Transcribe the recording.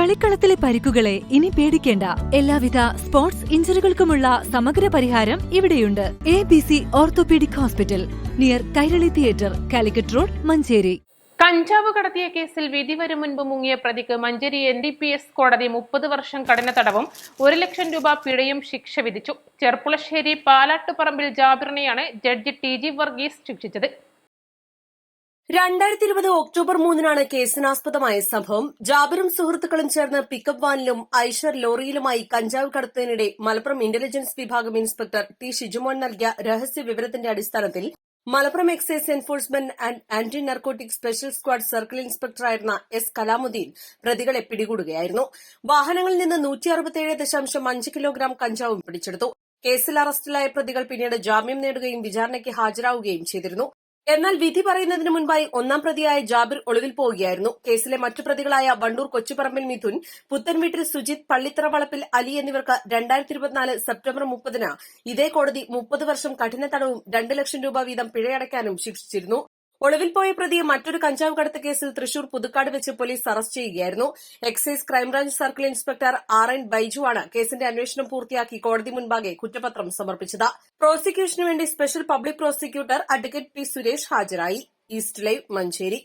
കളിക്കളത്തിലെ പരിക്കുകളെ ഇനി പേടിക്കേണ്ട. എല്ലാവിധ സ്പോർട്സ് ഇഞ്ചുറികൾക്കുമുള്ള സമഗ്ര പരിഹാരം ഇവിടെയുണ്ട്. ABC orthopaedic hospital, near Kairali theatre, Calicut road, Manjeri. കഞ്ചാവ് കടത്തിയ കേസിൽ വിധി വരും മുൻപ് മുങ്ങിയ പ്രതിക്ക് മഞ്ചേരി NDPS കോടതി 30 വർഷം കഠിന തടവും 1 ലക്ഷം രൂപ പിഴയും ശിക്ഷ വിധിച്ചു. ചെർപ്പുളശ്ശേരി പാലാട്ടുപറമ്പിൽ ജാബിറിനെയാണ് ജഡ്ജി TG വർഗീസ് ശിക്ഷിച്ചത്. 2020 ഒക്ടോബർ 3 കേസിനാസ്പദമായ സംഭവം. ജാബിറും സുഹൃത്തുക്കളും ചേർന്ന് പിക്കപ്പ് വാനിലും ഐഷർ ലോറിയിലുമായി കഞ്ചാവ് കടത്തുന്നതിനിടെ മലപ്പുറം ഇന്റലിജൻസ് വിഭാഗം ഇൻസ്പെക്ടർ T ഷിജുമോൻ നൽകിയ രഹസ്യ വിവരത്തിന്റെ അടിസ്ഥാനത്തിൽ Malappuram excise enforcement and anti narcotic special squad circle ഇൻസ്പെക്ടറായിരുന്ന S കലാമുദ്ദീൻ പ്രതികളെ പിടികൂടുകയായിരുന്നു. വാഹനങ്ങളിൽ നിന്ന് 167.5 കിലോഗ്രാം കഞ്ചാവും പിടിച്ചെടുത്തു. കേസിൽ അറസ്റ്റിലായ പ്രതികൾ പിന്നീട് ജാമ്യം നേടുകയും വിചാരണയ്ക്ക് ഹാജരാവുകയും ചെയ്തിരുന്നു. എന്നാൽ വിധി പറയുന്നതിന് മുൻപായി ഒന്നാം പ്രതിയായ ജാബിർ ഒളിവിൽ പോവുകയായിരുന്നു. കേസിലെ മറ്റു പ്രതികളായ വണ്ടൂർ കൊച്ചുപറമ്പിൽ മിഥുൻ, പുത്തൻവീട്ടിൽ സുജിത്, പള്ളിത്തറ വളപ്പിൽ അലി എന്നിവർക്ക് 2024 സെപ്റ്റംബർ 30 ഇതേ കോടതി 30 വർഷം കഠിന തടവും 2 ലക്ഷം രൂപ വീതം പിഴയടയ്ക്കാനും ശിക്ഷിച്ചിരുന്നു. ഒളിവിൽ പോയ പ്രതിയെ മറ്റൊരു കഞ്ചാവ് കടത്ത് കേസിൽ തൃശൂർ പുതുക്കാട് വെച്ച് പോലീസ് അറസ്റ്റ് ചെയ്യുകയായിരുന്നു. Excise crime branch circle inspector RN ബൈജുവാണ് കേസിന്റെ അന്വേഷണം പൂർത്തിയാക്കി കോടതി മുൻപാകെ കുറ്റപത്രം സമർപ്പിച്ചത്. പ്രോസിക്യൂഷനു വേണ്ടി special public prosecutor advocate P Suresh ഹാജരായി. East live, Manjeri.